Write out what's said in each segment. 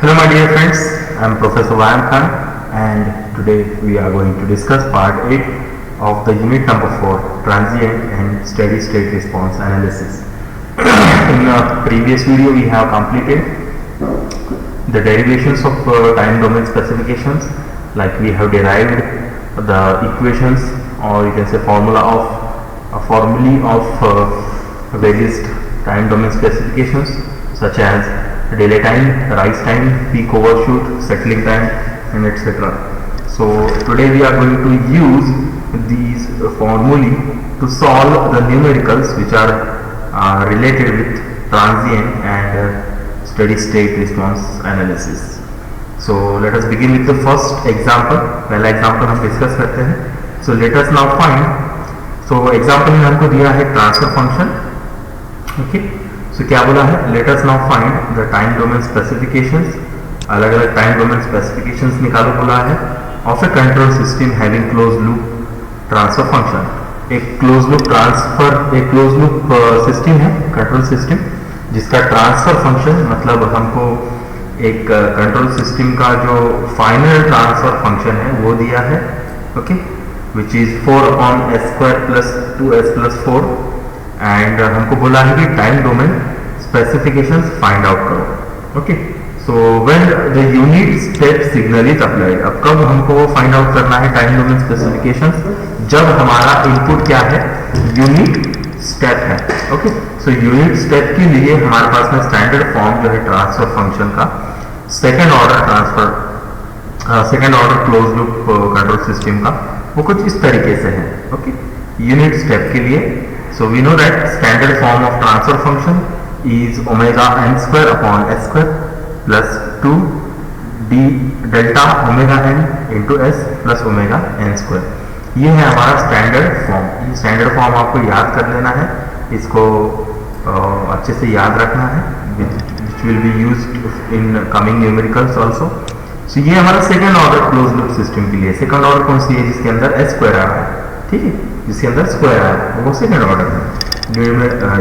Hello my dear friends, I am Professor Vayam Khan and today we are going to discuss part 8 of the unit number 4, transient and steady state response analysis. In the previous video we have completed the derivations of time domain specifications, like we have derived the equations or you can say formulae of various time domain specifications such as delay time, rise time, peak overshoot, settling time and etc. So today we are going to use these formulae to solve the numericals which are related with transient and steady state response analysis. So let us begin with the first example. पहला example हम discuss करते हैं. So let us now find. So example में हमको दिया है transfer function. Okay, सो क्या बोला है, let us now find the time domain specifications. अलग अलग टाइम डोमेन स्पेसिफिकेशंस निकालो बोला है of A control system having close loop transfer function. एक क्लोज लूप सिस्टम है, कंट्रोल सिस्टम जिसका ट्रांसफर फंक्शन मतलब हमको एक कंट्रोल सिस्टम का जो फाइनल ट्रांसफर फंक्शन है वो दिया है. Okay, which is 4/s² + 2s+4 and हमको बोला है कि time domain specifications find out करो. Okay, so when the unit step signal is applied. अब कब हमको वो फाइंड आउट करना है टाइम डोमेन स्पेसिफिकेशंस, जब हमारा इनपुट क्या है, यूनिट स्टेप है. ओके, सो यूनिट स्टेप के लिए हमारे पास में स्टैंडर्ड फॉर्म जो है ट्रांसफर फंक्शन का second order close loop control system का वो कुछ इस तरीके से है. ओके, यूनिट स्टेप के लिए so we know that standard form of transfer function is (n²/s² plus 2 d delta (n) into s plus (n²). ये है हमारा स्टैंडर्ड फॉर्म. ये स्टैंडर्ड फॉर्म आपको याद कर लेना है, इसको अच्छे से याद रखना है, which will be used in coming numericals also. So ये हमारा second order close loop system के लिए. सेकेंड ऑर्डर कौन सी है, जिसके अंदर s² आ रहा है. ठीक है, जिसके अंदर स्क्वायर आ रहा है वो सेकेंड ऑर्डर है,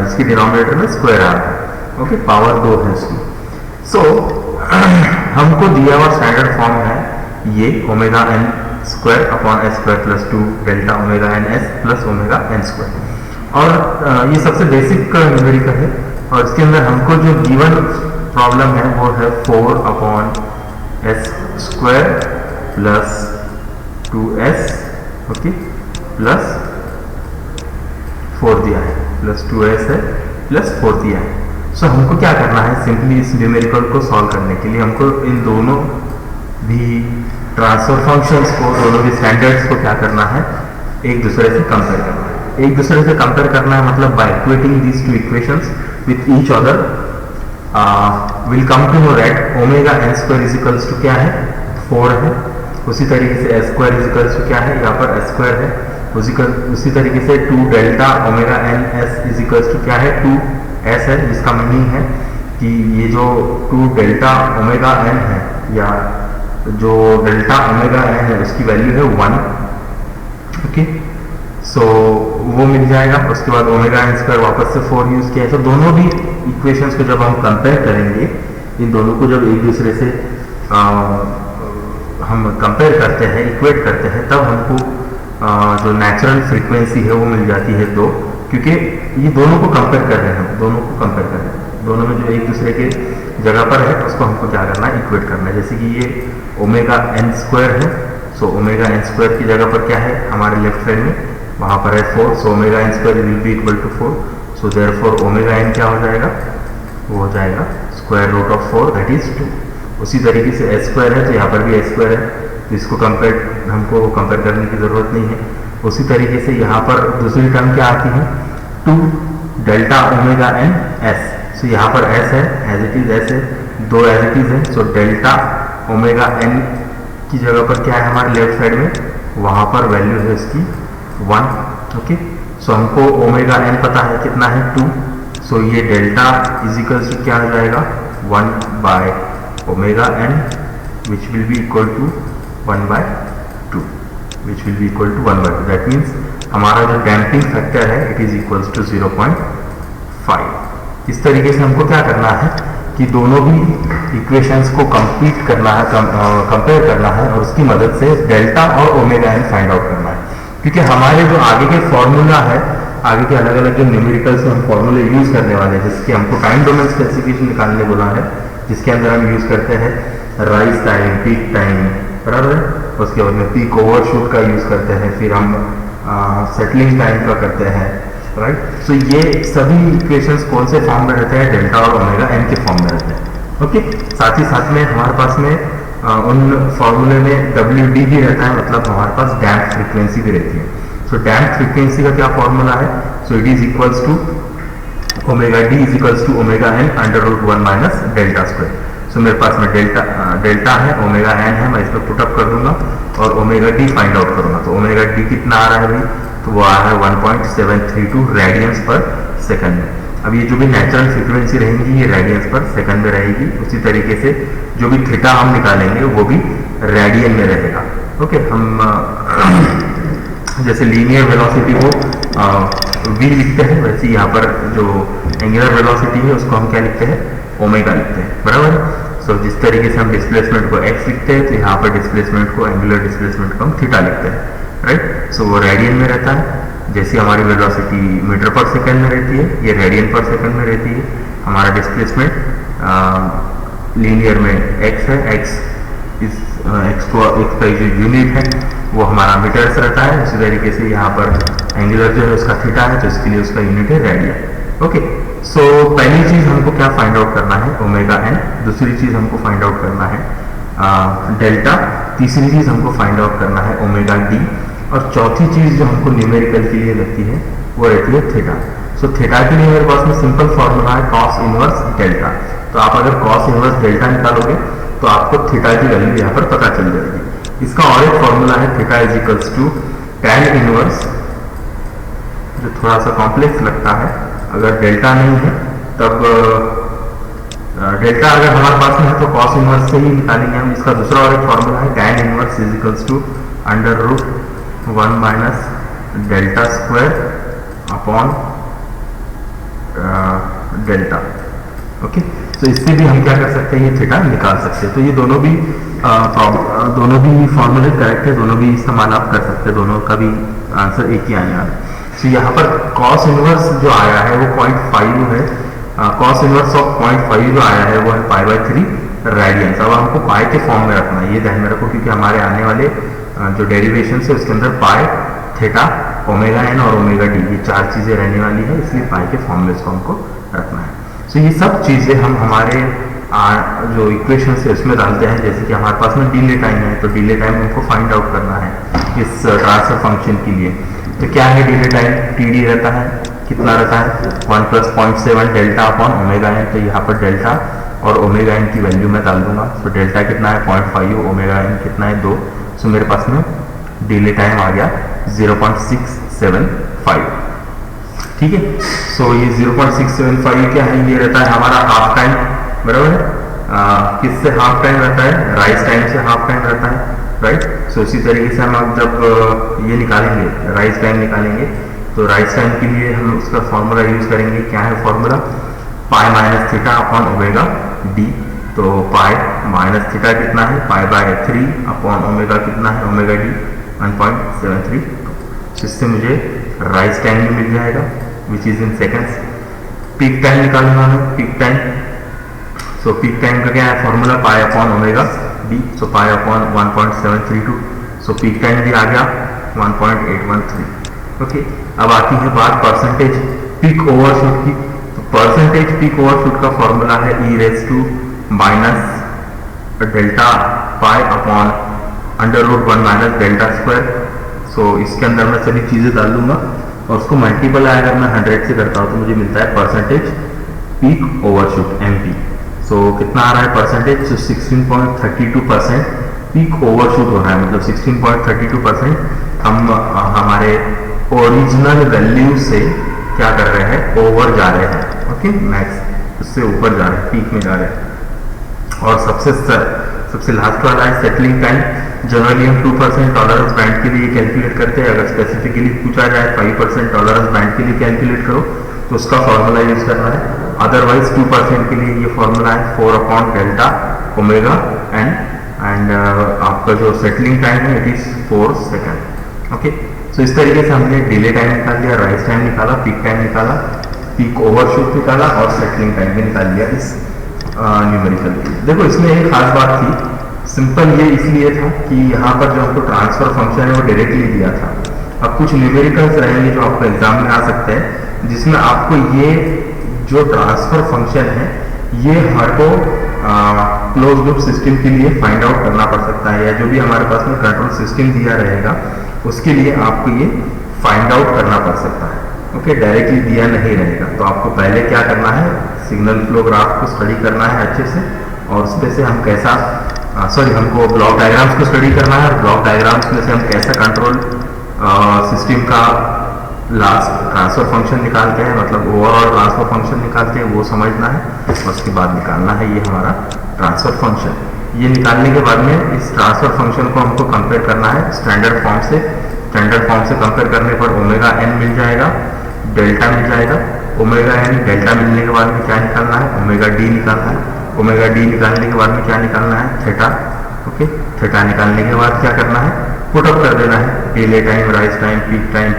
जिसके डिनोमिनेटर में स्क्वायर आ रहा है. ओके, पावर 2 है इसकी. सो हमको दिया हुआ स्टैंडर्ड फॉर्म है ये (n²/s² + 2 delta (n)s plus (n²). और ये सबसे बेसिक न्यूमेरिकल है और इसके अंदर हमको जो गिवन प्रॉब्लम है वो है 4/s² plus 2s okay plus 4 दिया है, प्लस 2s है प्लस 4 दिया है. सो हमको क्या करना है, सिंपली इस न्यूमेरिकल को सॉल्व करने के लिए हमको इन दोनों भी ट्रांसफर फंक्शंस को, दोनों भी स्टैंडर्ड्स को क्या करना है, एक दूसरे से कंपेयर करना है. एक दूसरे से कंपेयर करना है मतलब by equating these two equations with each other will come to know that (n²) क्या है, 4 है. उसी तरीके से s² क्या है, यहाँ पर s² है. उसी तरीके से 2 delta (n)s क्या है, 2s है, जिसका मीनिंग है कि ये जो 2 delta (n) है या जो डेल्टा (n) है उसकी वैल्यू है 1. ओके, सो वो मिल जाएगा. उसके बाद (n²) वापस से 4 यूज किया है. तो दोनों भी इक्वेशंस को जब हम कंपेयर करेंगे, इन दोनों को जब एक दूसरे से हम कंपेयर करते हैं, इक्वेट करते हैं, तब हमको जो नेचुरल फ्रीक्वेंसी है वो मिल जाती है 2, क्योंकि ये दोनों को कंपेयर कर रहे हैं, दोनों में जो एक दूसरे के जगह पर है उसको हमको क्या करना है, इक्वेट करना है. जैसे कि ये (n²) है, सो (n² की जगह पर क्या है हमारे लेफ्ट साइड में, वहाँ पर है 4, सो (n² will be equal to 4. So therefore (n) क्या हो जाएगा, वो हो जाएगा √4 दैट इज 2. उसी तरीके से s² है तो यहाँ पर भी s² है, तो इसको हमको कंपेयर करने की ज़रूरत नहीं है. उसी तरीके से यहाँ पर दूसरी टर्म क्या आती है, 2 delta (n)s. सो यहाँ पर s है, एज इट इज s है, 2 एज इट इज है. सो डेल्टा (n) की जगह पर क्या है हमारे लेफ्ट साइड में, वहाँ पर वैल्यू है इसकी 1. ओके, सो हमको (n) पता है कितना है, 2. सो ये डेल्टा (= क्या हो जाएगा, 1/(n) which will be equal to 1/2, which will be equal to 1/2. That means हमारा जो डैम्पिंग फैक्टर है इट इज इक्वल्स टू 0.5. इस तरीके से हमको क्या करना है कि दोनों भी इक्वेशंस को कंपेयर करना है और उसकी मदद से डेल्टा और ओमेगा एन फाइंड आउट करना है। क्योंकि हमारे जो आगे के फॉर्मूला है, आगे के अलग अलग जो न्यूमेरिकल्स में हम फॉर्मूले यूज करने वाले हैं, जिसके हमको टाइम डोमेन स्पेसिफिकेशन निकालने बोला है, जिसके अंदर हम यूज करते हैं राइज टाइम, पीक टाइम, बराबर है। उसके बाद में पीक ओवरशूट का यूज करते हैं, फिर हम सेटलिंग टाइम का करते हैं, राइट। सो ये सभी इक्वेशंस कौन से फॉर्म में रहते हैं, डेल्टा और ओमेगा एन के फॉर्म में रहते हैं। ओके, साथ ही साथ में हमारे पास में उन फॉर्मूले में WD भी रहता है, मतलब हमारे पास डैम्प फ्रीक्वेंसी भी रहती है। सो डैम्प फ्रीक्वेंसी का क्या फॉर्मूला है, so it is equals to omega D is equals to omega N under root 1 minus delta square. So मेरे पास में डेल्टा है, ओमेगा एन है, मैं इसमें पुटअप कर दूंगा और ओमेगा डी फाइंड आउट करूंगा। तो ओमेगा डी कितना आ रहा है भाई, तो वो आ रहा है 1.732 रेडियंस पर सेकंड में। अब ये जो भी नेचुरल फ्रीक्वेंसी रहेंगी ये रेडियंस पर सेकंड में रहेगी। उसी तरीके से जो भी थीटा हम निकालेंगे वो भी रेडियन में रहेगा। ओके, हम जैसे लीनियर वेलोसिटी को v लिखते हैं, वैसे यहाँ पर जो एंगुलर वेलोसिटी है उसको हम क्या लिखते हैं, ओमेगा लिखते हैं, बराबर। सो जिस तरीके से हम डिस्प्लेसमेंट को x लिखते हैं, तो यहाँ पर डिस्प्लेसमेंट को, एंगुलर डिस्प्लेसमेंट को हम थीटा लिखते हैं, राइट। सो वो रेडियन में रहता है। जैसे हमारी वेलोसिटी मीटर पर सेकंड में रहती है, ये रेडियन पर सेकंड में रहती है। हमारा डिस्प्लेसमेंट लीनियर में x है, x का जो यूनिट है वो हमारा मीटर से रहता है। उसी तरीके से यहाँ पर एंगुलर जो है उसका थीटा है, तो इसके लिए उसका यूनिट है रेडियन। ओके, सो पहली चीज हमको क्या फाइंड आउट करना है, ओमेगा एन। दूसरी चीज हमको फाइंड आउट करना है डेल्टा। तीसरी चीज हमको फाइंड आउट करना है ओमेगा डी। और चौथी चीज जो हमको न्यूमेरिकल के लिए लगती है वो रहती है थीटा। सो थीटा के लिए मेरे पास में सिंपल फॉर्मूला है कॉस इनवर्स डेल्टा। तो आप अगर कॉस इनवर्स डेल्टा निकालोगे तो आपको थीटा की वैल्यू यहाँ पर पता चल जाएगी। इसका और एक फॉर्मूला है theta is equals to tan inverse, जो थोड़ा सा कॉम्प्लेक्स लगता है। अगर डेल्टा नहीं है तब डेल्टा अगर हमारे पास में है तो कॉस इनवर्स से ही निकालेंगे हम। इसका दूसरा और एक फॉर्मूला है tan inverse is equals to under root 1 minus delta square upon delta. Okay, तो इससे भी हम क्या कर सकते हैं, ये थीटा निकाल सकते हैं। तो ये दोनों भी फॉर्मूले करेक्ट है, दोनों भी इस्तेमाल आप कर सकते हैं, दोनों का भी आंसर एक ही आने वाला है। तो यहाँ पर कॉस इनवर्स जो आया है वो 0.5 है। कॉस इनवर्स ऑफ 0.5 जो आया है वो है π/3 रेडियंस। अब हमको पाई के फॉर्म में रखना है, ये ध्यान में रखो, क्योंकि हमारे आने वाले जो डेरिवेशन है उसके अंदर पाई, थीटा, ओमेगा एन और ओमेगा डी ये चार चीजें रहने वाली है, इसलिए पाई के फॉर्म में इसको हमको रखना है। सो ये सब चीजें हम हमारे जो इक्वेशन है उसमें डालते हैं। जैसे कि हमारे पास में डिले टाइम है, तो डिले टाइम हमको फाइंड आउट करना है इस ट्रांसफर फंक्शन के लिए। तो क्या है डिले टाइम, टीडी रहता है, कितना रहता है 1 + 0.7 डेल्टा अपॉन ओमेगा एन। तो यहाँ पर डेल्टा और ओमेगा एन की वैल्यू मैं डाल दूंगा। तो डेल्टा कितना है 0.5, ओमेगा एन कितना है 2। सो मेरे पास में डिले टाइम आ गया 0.675। ठीक है, सो ये 0.675 क्या है, ये रहता है हमारा हाफ टाइम, बराबर है। किससे हाफ टाइम रहता है, राइज टाइम से हाफ टाइम रहता है, राइट। सो इसी तरीके से हम अब जब ये निकालेंगे, राइज टाइम निकालेंगे, तो राइज टाइम के लिए हम उसका फॉर्मूला यूज करेंगे। क्या है formula, pi minus theta upon omega D. तो पाई माइनस थीटा कितना है, π/3 अपॉन ओमेगा कितना है, ओमेगा डी 1.73। इससे मुझे राइज टाइम भी मिल जाएगा which is in seconds. Peak time निकालना है, peak time. So peak time का क्या है formula, pi upon omega D. So pi upon 1.732। So peak time भी आ गया 1.813। ओके, अब आती है बात परसेंटेज पीक ओवरशूट की। तो परसेंटेज पीक ओवरशूट का फॉर्मूला है e⁻⁻⁻ delta pi upon under root 1 minus delta square. So इसके अंदर मैं सभी चीजें डाल दूंगा और उसको मल्टीप्लाई अगर मैं 100 से करता हूँ तो मुझे मिलता है परसेंटेज पीक ओवरशूट MP। सो कितना आ रहा है परसेंटेज, 16.32% पीक ओवरशूट हो रहा है। मतलब 16.32% हम हमारे ओरिजिनल वैल्यू से क्या कर रहे हैं, ओवर जा रहे हैं। ओके, मैक्स उससे ऊपर जा रहे हैं, पीक में जा रहे हैं। और सबसे लास्ट वाला है सेटलिंग टाइम। जनरली हम 2% टॉलरेंस बैंड के लिए कैलकुलेट करते हैं। अगर स्पेसिफिकली पूछा जाए 5% टॉलरेंस बैंड के लिए कैलकुलेट करो तो उसका फॉर्मूला यूज करना है अदरवाइज 2% के लिए ये फॉर्मूला है 4/डेल्टा ओमेगा एंड आपका जो सेटलिंग टाइम है इट इज 4 सेकेंड। ओके, सो इस तरीके से हमने डिले टाइम निकाल लिया, राइज टाइम निकाला, पीक टाइम निकाला, पीक ओवरशूट निकाला और सेटलिंग टाइम भी निकाल लिया इस न्यूमेरिकल की। देखो इसमें एक खास बात थी, सिंपल ये इसलिए था कि यहाँ पर जो हमको ट्रांसफर फंक्शन है वो डायरेक्टली दिया था। अब कुछ न्यूमेरिकल्स रहेंगे जो आपको एग्जाम में आ सकते हैं जिसमें आपको ये जो ट्रांसफर फंक्शन है ये हमको क्लोज लूप सिस्टम के लिए फाइंड आउट करना पड़ सकता है, या जो भी हमारे पास में कंट्रोल सिस्टम दिया रहेगा उसके लिए आपको ये फाइंड आउट करना पड़ सकता है। ओके, डायरेक्टली दिया नहीं रहेगा तो आपको पहले क्या करना है, सिग्नल फ्लो ग्राफ को स्टडी करना है अच्छे से, और उसमें से हम कैसा हमको ब्लॉक डायग्राम्स को स्टडी करना है, और ब्लॉक डायग्राम्स में से हम कैसा कंट्रोल सिस्टम का लास्ट ट्रांसफर फंक्शन निकालते हैं, मतलब ओवरऑल ट्रांसफर फंक्शन निकालते हैं, वो समझना है। उसके बाद निकालना है ये हमारा ट्रांसफर फंक्शन। ये निकालने के बाद में इस ट्रांसफर फंक्शन को हमको कंपेयर करना है स्टैंडर्ड फॉर्म से। स्टैंडर्ड फॉर्म से कंपेयर करने पर ओमेगा एन मिल जाएगा, डेल्टा मिल जाएगा। ओमेगा एन डेल्टा मिलने के बाद में क्या निकालना है, ओमेगा डी निकालना है। ओमेगा डी निकालने के बाद में क्या निकालना है, थीटा। ओके, थीटा निकालने के बाद क्या करना है, पुट अप कर देना है delay time, rise time,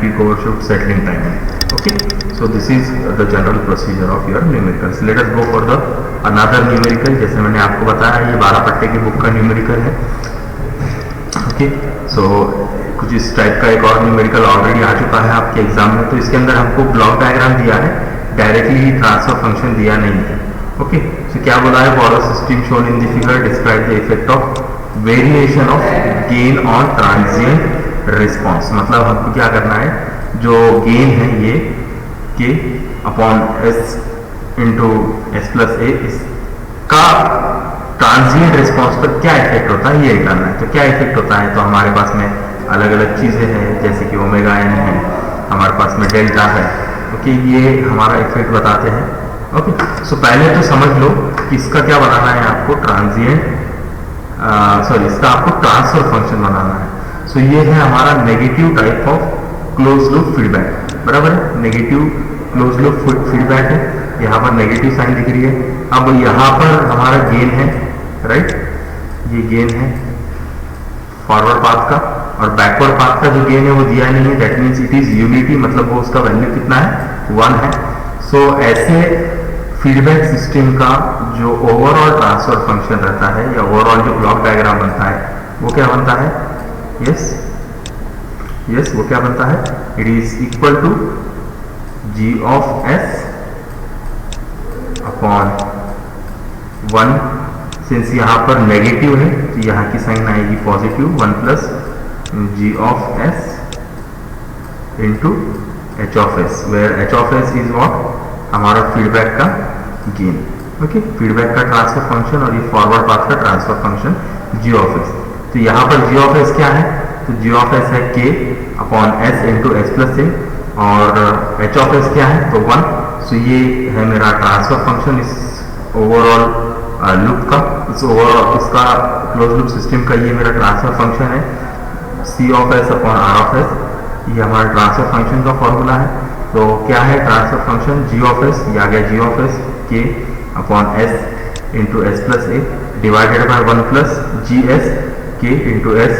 peak overshoot, settling time. Okay, so this is the general procedure of your numericals. Let us go for the another numerical. जैसे मैंने आपको बताया ये 12 पट्टे की बुक का न्यूमेरिकल है। ओके, सो कुछ इस टाइप का एक और न्यूमेरिकल ऑलरेडी आ चुका है आपके एग्जाम में। तो इसके अंदर हमको ब्लॉक डायग्राम दिया है, डायरेक्टली ट्रांसफर फंक्शन दिया नहीं है। ओके, सो क्या बोला है, for a system shown in the figure describe the effect of variation of gain on transient response. मतलब हमको क्या करना है, जो गेन है ये K upon S into S plus A, इसका ट्रांजिएंट रिस्पॉन्स पर क्या इफेक्ट होता है ये निकालना है। तो क्या इफेक्ट होता है, तो हमारे पास में अलग अलग चीजें हैं, जैसे कि ओमेगा एन है, हमारे पास में डेल्टा है। ओके, ये हमारा इफेक्ट बताते हैं। ओके, सो पहले तो समझ लो कि इसका क्या बनाना है आपको, इसका आपको ट्रांसफर फंक्शन बनाना है। सो ये है हमारा negative type of close loop feedback, बराबर है, नेगेटिव क्लोज लूप फीडबैक है। यहाँ पर नेगेटिव साइन दिख रही है। अब यहाँ पर हमारा गेन है, राइट, ये गेन है फॉरवर्ड पाथ का, और बैकवर्ड पाथ का जो गेन है वो दिया नहीं है, that means it is unity, मतलब वो उसका वैल्यू कितना है, 1 है। सो ऐसे फीडबैक सिस्टम का जो ओवरऑल ट्रांसफर फंक्शन रहता है, या ओवरऑल जो ब्लॉक डायग्राम बनता है, वो क्या बनता है, यस वो क्या बनता है, it is equal to G of S upon 1। Since यहाँ पर नेगेटिव है तो यहाँ की साइन आएगी positive, 1 plus G of S into H of S, where H of S is what, हमारा फीडबैक का गेन। ओके, फीडबैक का ट्रांसफर फंक्शन और ये फॉरवर्ड पाथ का transfer function G of S. तो यहाँ पर जी ऑफ एस क्या है, तो जी ऑफ एस है K upon S into S plus A, और एच ऑफ एस क्या है, तो 1। सो ये है मेरा ट्रांसफर फंक्शन इस ओवरऑल लूप का, इस ओवरऑल इसका क्लोज लूप सिस्टम का ये मेरा ट्रांसफर फंक्शन है, C of S upon R of S. ये हमारा ट्रांसफर फंक्शन का फॉर्मूला है। तो क्या है transfer function, G of S, ये आ गया जी ऑफ एस के upon S into S plus A divided by 1 plus G S के इंटू एस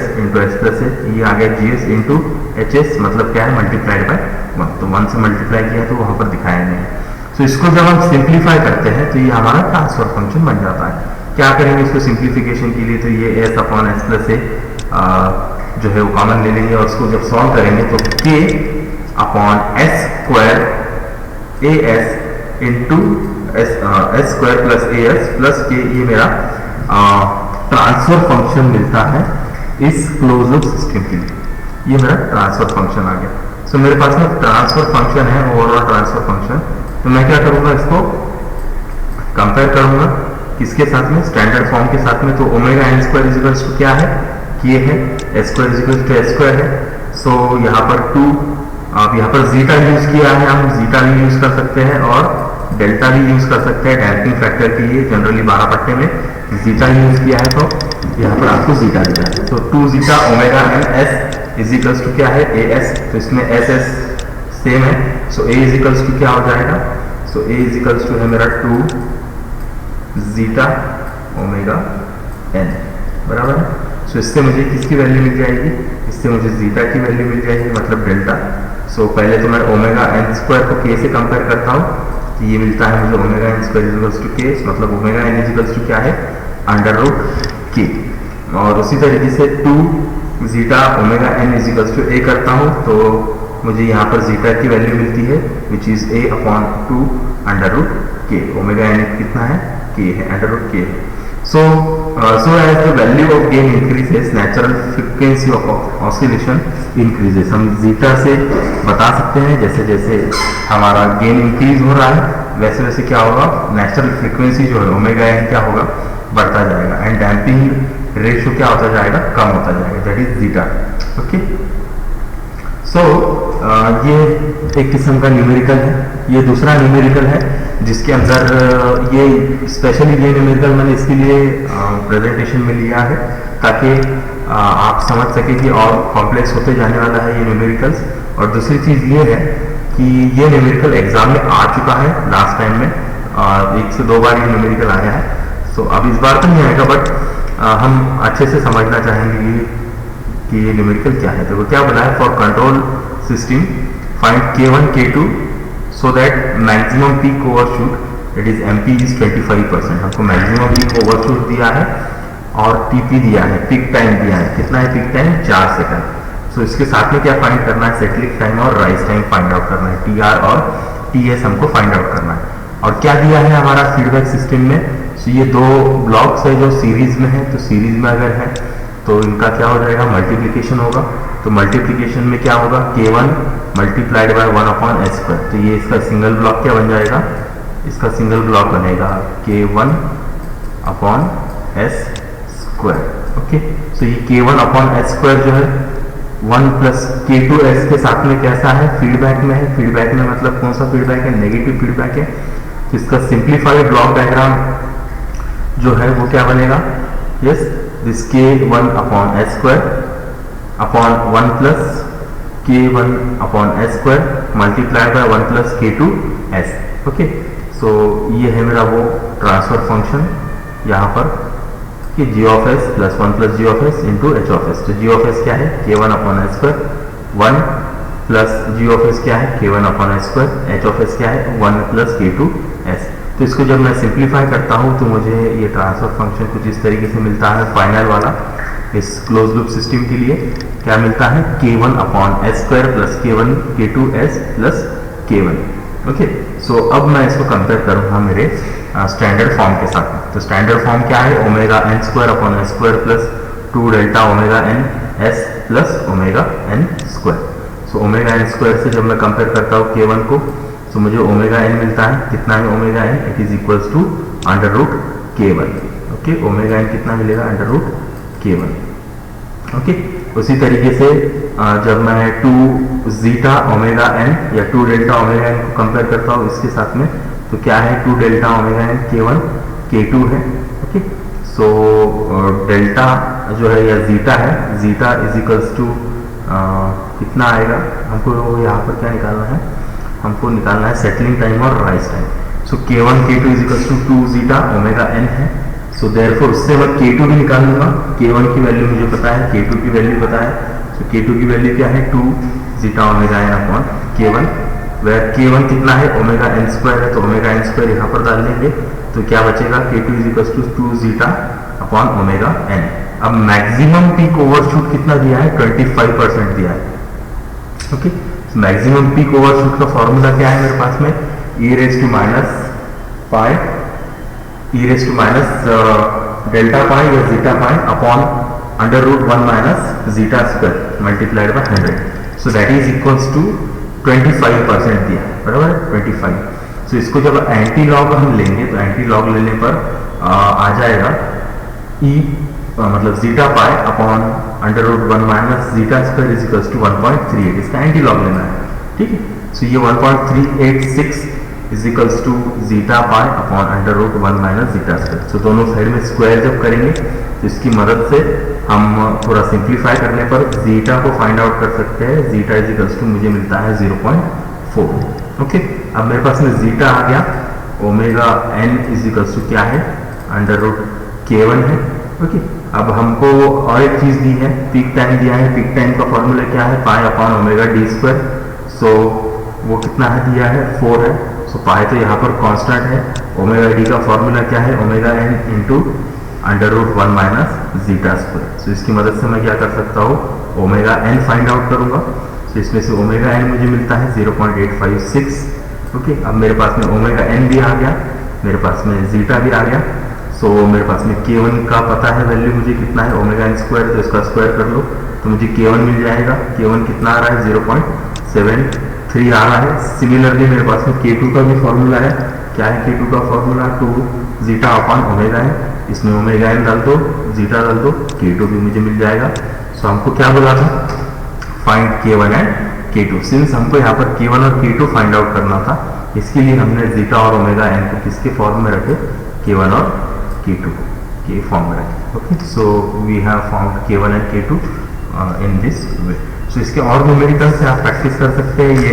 प्लस ए, ये आ गया G S into H S, मतलब क्या है, मल्टीप्लाइड बाय 1। तो 1 से मल्टीप्लाई किया तो वहां पर दिखाया नहीं है। तो इसको जब हम सिंप्लीफाई करते हैं तो ये हमारा ट्रांसफर फंक्शन बन जाता है। क्या करेंगे इसको सिंप्लीफिकेशन के लिए, तो ये एस अपॉन एस प्लस ए जो है वो कॉमन ले लेंगे, और उसको जब सॉल्व करेंगे तो के upon S square A S into S square plus A S plus के, ये मेरा ट्रांसफर फंक्शन मिलता है इस क्लोज लूप सिस्टम के लिए। ये मेरा ट्रांसफर फंक्शन आ गया। सो मेरे पास में ट्रांसफर फंक्शन है, ओवरऑल ट्रांसफर फंक्शन। तो मैं क्या करूंगा, इसको कंपेयर करूंगा किसके साथ में, स्टैंडर्ड फॉर्म के साथ में। तो omega N square equals to क्या है, ये है S square equals to S square है। सो यहाँ पर 2, अब यहाँ पर जीटा यूज किया है, हम जीटा भी यूज कर सकते हैं और डेल्टा भी यूज कर सकते हैं डैम्पिंग फैक्टर के लिए। जनरली 12 पट्टे में जीटा यूज किया है, तो यहाँ पर आपको जीटा दिखा है। तो 2 zeta omega N S equals to क्या है, ए एस। तो इसमें एस एस सेम है, सो ए इजिकल्स टू क्या हो जाएगा, सो ए इजिकल्स टू है मेरा 2 जीटा ओमेगा एन, बराबर है। सो इससे मुझे किसकी वैल्यू मिल जाएगी, इससे मुझे जीटा की वैल्यू मिल जाएगी, मतलब डेल्टा। सो पहले तो मैं ओमेगा एन स्क्वायर को के से कंपेयर करता हूँ, तो ये मिलता है मुझे omega N square equals to K, मतलब ओमेगा एन इजिकल्स टू क्या है, अंडर रूट के। और उसी तरीके से 2 zeta omega N equals to A करता हूँ, तो मुझे यहाँ पर जीटा की वैल्यू मिलती है which is A upon 2 under root K. Omega N कितना है, के है, अंडर रूट के है। So as the value of gain increases, natural frequency of oscillation increases. हम जीटा से बता सकते हैं जैसे जैसे हमारा गेन इंक्रीज हो रहा है वैसे वैसे क्या होगा, नेचुरल फ्रीक्वेंसी जो है ओमेगा एन क्या होगा, बढ़ता जाएगा, एंड डैम्पिंग रेशियो क्या होता जाएगा, कम होता जाएगा, that is zeta. Okay, so ये एक किस्म का न्यूमेरिकल है। ये दूसरा न्यूमेरिकल है जिसके अंदर ये स्पेशली ये न्यूमेरिकल मैंने इसके लिए प्रेजेंटेशन में लिया है ताकि आप समझ सके कि और कॉम्प्लेक्स होते जाने वाला है ये न्यूमेरिकल्स। और दूसरी चीज़ ये है कि ये न्यूमेरिकल एग्जाम में आ चुका है लास्ट टाइम में, 1 से 2 बार ये न्यूमेरिकल आया है। सो अब इस बार तो नहीं आएगा, बट हम अच्छे से समझना चाहेंगे कि ये न्यूमेरिकल क्या है। तो क्या बोला है, for control system find K1 K2 so that maximum peak overshoot, that is MP is 25%। हमको maximum peak overshoot दिया है और TP दिया है, peak time दिया है, कितना है peak time, 4 सेकंड। सो इसके साथ में क्या फाइंड करना है, सेटलिंग टाइम और राइज टाइम फाइंड आउट करना है, TR और TS हमको फाइंड आउट करना है। और क्या दिया है हमारा फीडबैक सिस्टम में, सो ये 2 ब्लॉक्स है जो सीरीज में है, तो सीरीज में अगर है तो इनका क्या हो जाएगा, मल्टीप्लीकेशन होगा। तो मल्टीप्लीकेशन में क्या होगा, K1 multiplied by 1 upon S square. तो ये इसका सिंगल ब्लॉक क्या बन जाएगा, इसका सिंगल ब्लॉक बनेगा K1 upon S square. Okay, so ये K1 अपॉन एस स्क्वायर जो है 1 प्लस K2S के साथ में कैसा है, फीडबैक में है। फीडबैक में मतलब कौन सा फीडबैक है, नेगेटिव फीडबैक है। तो इसका सिंप्लीफाइड ब्लॉक डायग्राम जो है वो क्या बनेगा, yes, this K1 upon S square upon 1 plus K1 upon S square multiplied by 1 plus K2S। Okay, so ये है मेरा वो ट्रांसफर फंक्शन यहाँ पर कि g of s plus 1 plus g of s into h of s। तो g of s क्या है, K1 upon S square, 1 plus g of s क्या है, K1 upon S square, h of s क्या है, 1 प्लस K2S। तो इसको जब मैं सिंप्लीफाई करता हूँ तो मुझे ये ट्रांसफर फंक्शन कुछ इस तरीके से मिलता है। फाइनल वाला इस क्लोज लूप सिस्टम के लिए क्या मिलता है, K1 upon S square plus K1 K2S plus K1। Okay, so अब मैं इसको कंपेयर करूँगा मेरे स्टैंडर्ड फॉर्म के साथ। तो स्टैंडर्ड फॉर्म क्या है, omega N square upon S square plus 2 delta omega N S plus omega N square. So omega N square से जब मैं कंपेयर करता हूँ K1 को, तो मुझे ओमेगा एन मिलता है, कितना है omega N, it is equals to under root K1। Okay, omega N कितना मिलेगा, अंडर रूट K1। ओके, उसी तरीके से जब मैं 2 जीटा ओमेगा एन या 2 डेल्टा ओमेगा एन को कंपेयर करता हूँ इसके साथ में, तो क्या है 2 delta omega N K1 K2 है। ओके, सो डेल्टा जो है या जीटा है, जीटा इज इक्वल्स टू कितना आएगा, हमको यहाँ पर क्या निकालना है, हमको निकालना है सेटलिंग टाइम और rise time. So K1 K2 is equals to 2 zeta omega N है। सो देयरफॉर उससे मैं K2 भी निकाल लूंगा। K1 की वैल्यू मुझे पता है, K2 की वैल्यू पता है। सो K2 की वैल्यू क्या है, 2 zeta omega N upon K1, where K1 कितना है, ओमेगा एन स्क्वायर है, तो ओमेगा एन स्क्वायर यहाँ पर डाल देंगे तो क्या बचेगा, K2 is equals to 2 zeta upon omega N. अब मैक्सिमम पीक ओवरशूट कितना दिया है, 25% दिया है। ओके, मैक्सिमम पीक ओवरशूट का फॉर्मूला क्या है मेरे पास में, e raise to minus pi, e raise to minus delta pi या zeta pi upon under root 1 minus zeta square multiplied by 100। So that is equals to 25% दिया है, बराबर 25। सो इसको जब एंटी लॉग हम लेंगे तो एंटी लॉग लेने पर आ जाएगा e मतलब zeta pi upon under root 1 minus zeta square is equals to 1.38। इसका एंटी लॉग लेना है, ठीक है। सो ये 1.386 is equals to zeta pi upon under root 1 minus zeta square. So दोनों साइड में स्क्वायर जब करेंगे तो इसकी मदद से हम थोड़ा सिंप्लीफाई करने पर जीटा को फाइंड आउट कर सकते हैं। जीटा इज इक्वल्स टू मुझे मिलता है 0.4। ओके, अब मेरे पास में जीटा आ गया, omega N is equals to क्या है, अंडर रूट K1 है। ओके, अब हमको और एक चीज दी है, पीक टाइम दिया है। पीक टाइम का फॉर्मूला क्या है, pi upon omega D square. So वो कितना है दिया है, 4 है। सो पाई तो यहाँ पर कांस्टेंट है। ओमेगा डी का फॉर्मूला क्या है, omega N into under root 1 minus zeta square. So इसकी मदद से मैं क्या कर सकता हूँ, ओमेगा एन फाइंड आउट करूंगा। सो इसमें से ओमेगा एन मुझे मिलता है 0.856। ओके, अब मेरे पास में ओमेगा एन भी आ गया, मेरे पास में जीटा भी आ गया। सो मेरे पास में K1 का पता है वैल्यू मुझे कितना है, ओमेगा एन स्क्वायर, तो इसका स्क्वायर कर लो तो मुझे K1 मिल जाएगा। K1 कितना आ रहा है, 0.73 आ रहा है। सिमिलरली मेरे पास में K2 का भी फॉर्मूला है। क्या है K2 का formula, 2 zeta upon omega N. इसमें ओमेगा एन डाल दो, जीटा डाल दो, K2 भी मुझे मिल जाएगा। सो हमको क्या बोला था, find K1 and K2। Since हमको यहाँ पर K1 और K2 फाइंड आउट करना था, इसके लिए हमने जीटा और ओमेगा एन को किसके फॉर्म में रखे, K1 और K2 के फॉर्म में रखे। Okay, so we have found K1 and K2 in this way. So इसके और न्यूमेरिकल से आप प्रैक्टिस कर सकते हैं। ये